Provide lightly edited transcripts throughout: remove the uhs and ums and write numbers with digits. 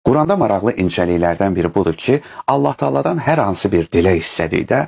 Quranda maraqlı incəliklərdən biri budur ki, Allah Taala'dan hər hansı bir dilək istədikdə,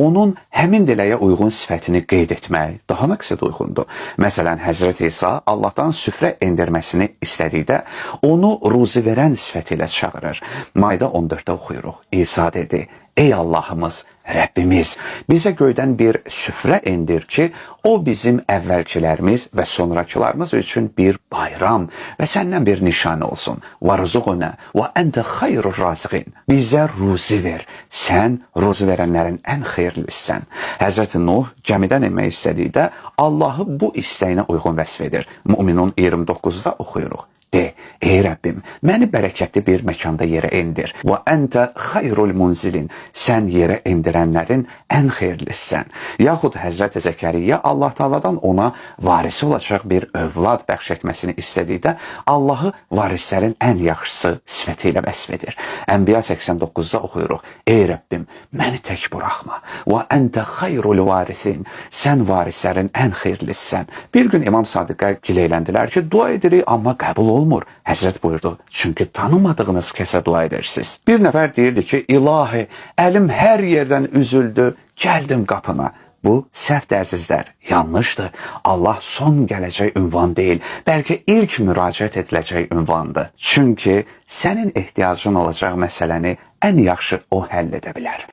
onun həmin diləyə uyğun sifətini qeyd etmək daha məqsəd uyğundur. Məsələn, Həzrət İsa Allahdan süfrə endirməsini istədikdə, onu ruzi verən sifəti ilə çağırır. Maida 14-də oxuyuruq. İsa dedi: "Ey Allahımız, Rəbbimiz, bizə göydən bir süfrə endir ki, o bizim əvvəlkilərimiz və sonrakılarımız üçün bir bayram və səndən bir nişanə olsun. Varzuquna və əntə xayrur razığin. Bizə ruzi ver. Sən ruzi verənlərin ən xeyirlisisən." Həzrət Nuh gəmidən enmək istədikdə Allahı bu istəyinə uyğun vəsf edir. Müminun 29-da oxuyuruq. De: "Ey Rəbbim, məni bərəkətli bir məkanda yerə endir. Və əntə xayrul munzilin. Sən yerə endirənlərin ən xeyirlisisən." Yaxud Həzrət Zəkəriyya Allah Taala'dan ona varisi olacaq bir övlad bəxş etməsini istədikdə, Allahı varislərin ən yaxşısı sifəti ilə vəsf edir. Ənbiya 89-da oxuyuruq. "Ey Rəbbim, məni tək buraxma. Və əntə xayrul varisin. Sən varislərin ən xeyirlisisən." Bir gün İmam Sadiqə gileyləndilər ki, dua edirik, amma qəbul olmur. Həzrət buyurdu: "Çünki tanımadığınız kəsə dua edirsiniz." Bir nəfər deyirdi ki, "İlahi, əlim hər yerdən üzüldü, gəldim qapına." Bu səhvdir əzizlər, yanlışdır. Allah son gələcək ünvan deyil, bəlkə ilk müraciət ediləcək ünvandır. Çünki sənin ehtiyacın olacaq məsələni ən yaxşı o həll edə bilər.